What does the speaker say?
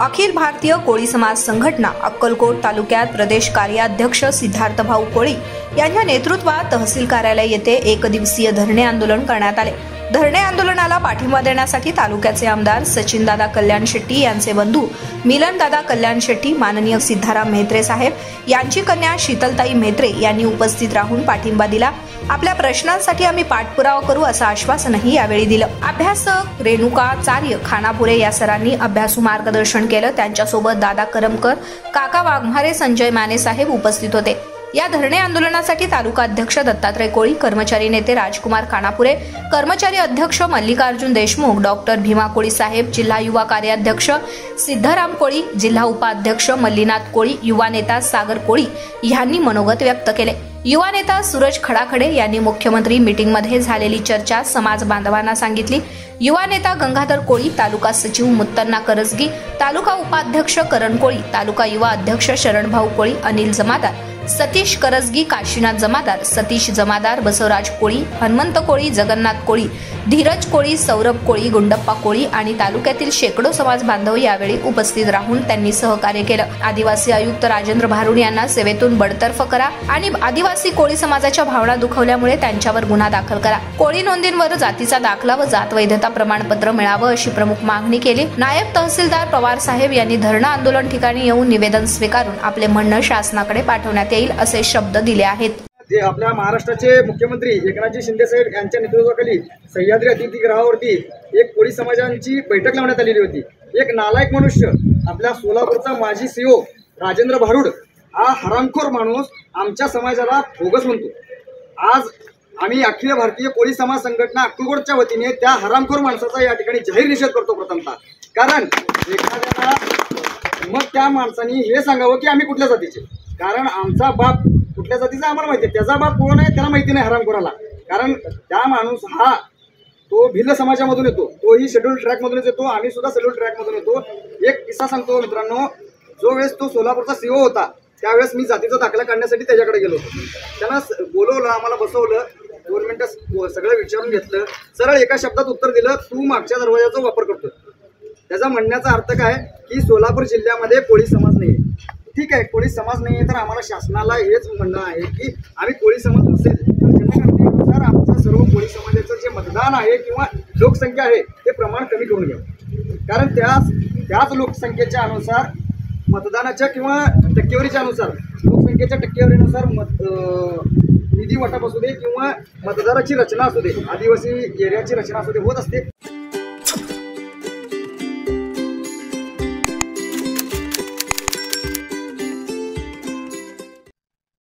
अखिल भारतीय कोळी समाज संघटना अक्कलकोट तालुक्यात प्रदेश कार्याध्यक्ष सिद्धार्थ भाऊ कोळी यांच्या नेतृत्वात तहसील कार्यालय येथे एक दिवसीय धरणे आंदोलन करण्यात आले। धरणे आंदोलनाला पाठिंबा देण्यासाठी तालुक्याचे आमदार सचिनदादा कल्याण शेट्टी यांचे बंधू मिलनदादा कल्याण शेट्टी, माननीय सिद्धाराम म्हेत्रे साहेब यांची कन्या शीतलताई म्हेत्रे यांनी उपस्थित राहून पाठिंबा दिला। आपल्या प्रश्नांसाठी आम्ही पाठपुरावा करू असं आश्वासनही यावेळी दिलं। अभ्यासक रेणुका चार्य खानापुरे या सरांनी अभ्यासू मार्गदर्शन केलं। त्यांच्यासोबत दादा करमकर, काका वाघमारे, संजय माने साहेब उपस्थित होते। या धरणे आंदोलनासाठी तालुका अध्यक्ष दत्तात्रय कोळी, कर्मचारी नेते राजकुमार खानापुरे, कर्मचारी अध्यक्ष मल्लिकार्जुन देशमुख, डॉक्टर भीमा कोळी साहेब, जिल्हा युवा कार्याध्यक्ष सिद्धाराम कोळी, जिल्हा उपाध्यक्ष मल्लीनाथ कोळी, युवा नेता सागर कोळी यांनी मनोगत व्यक्त केले। युवा नेता सूरज खडाखडे यांनी मुख्यमंत्री मीटिंगमध्ये झालेली चर्चा समाज बांधवांना सांगितली। युवा नेता गंगाधर कोळी, तालुका सचिव मुत्तन्ना करजगी, तालुका उपाध्यक्ष करण कोळी, तालुका युवा अध्यक्ष शरणभाऊ कोळी, अनिल जमादार, सतीश करजगी, काशीनाथ जमादार, सतीश जमादार, बसवराज कोळी, हनुमंत कोळी, जगन्नाथ कोळी, धीरज कोळी, सौरभ कोळी, गुंडप्पा कोळी आणि तालुक्यातील शेकडो समाज बांधव यावेळी उपस्थित राहून त्यांनी सहकार्य केलं। आदिवासी आयुक्त राजेंद्र भारुड यांना सेवेतून बडतर्फ करा आणि आदिवासी कोळी समाजाच्या भावना दुखवल्यामुळे त्यांच्यावर गुन्हा दाखल करा। कोळी नोंदींवर जातीचा दाखला व जात वैधता प्रमाणपत्र मिळावं अशी प्रमुख मागणी केली। नायब तहसीलदार पवार साहेब यांनी धरणं आंदोलन ठिकाणी येऊन निवेदन स्वीकारून आपले म्हणणं शासनाकडे पाठवण्यात येईल असे शब्द दिले आहेत। जे आपल्या महाराष्ट्राचे मुख्यमंत्री एकनाथजी शिंदे साहेब यांच्या नेतृत्वाखाली सह्याद्री अतिथीगृहावरती एक कोळी समाजांची बैठक लावण्यात आलेली होती। एक नालायक मनुष्य, आपल्या सोलापूरचा माजी सीओ राजेंद्र भारुड हा हरामखोर माणूस आमच्या समाजाला बोगस म्हणतो। आज आम्ही अखिल भारतीय कोळी समाज संघटना अक्कलकोटच्या वतीने त्या हरामखोर माणसाचा या ठिकाणी जाहीर निषेध करतो। प्रथमतः कारण एखाद्याला मग त्या माणसाने हे सांगावं की आम्ही कुठल्या जातीचे, कारण आमचा बाप कुठल्या जातीचा आम्हाला माहिती आहे, त्याचा बाप कोण आहे त्याला माहिती नाही हरामखोराला। कारण त्या माणूस हा तो भिल्ल समाजामधून येतो, तोही शेड्यूल ट्रॅकमधूनच येतो, आम्ही सुद्धा शेड्यूल ट्रॅकमधून येतो। एक किस्सा सांगतो मित्रांनो, जो वेळेस तो सोलापूरचा सीओ होता त्यावेळेस मी जातीचा दाखला काढण्यासाठी त्याच्याकडे गेलो होतो। त्यांना बोलवलं, आम्हाला बसवलं, 2 मिनिटं सगळं विचारून घेतलं, सरळ एका शब्दात उत्तर दिलं, तू मागच्या दरवाजाचा वापर करतो। त्याचा म्हणण्याचा अर्थ काय की सोलापूर जिल्ह्यामध्ये कोळी समाज नाही आहे। ठीक आहे, कोळी समाज नाही आहे तर आम्हाला शासनाला हेच म्हणणं आहे की आम्ही कोळी समाज नसेल तर जनगणनेनुसार आमचं सर्व कोळी समाजाचं जे मतदान आहे किंवा लोकसंख्या आहे ते प्रमाण कमी करून घ्यावं। कारण त्याच लोकसंख्येच्या अनुसार मतदानाच्या किंवा टक्केवारीच्या अनुसार लोकसंख्येच्या टक्केवारीनुसार निधी वाटप असू दे किंवा मतदाराची रचना असू दे, आदिवासी एरियाची रचना असू दे होत असते।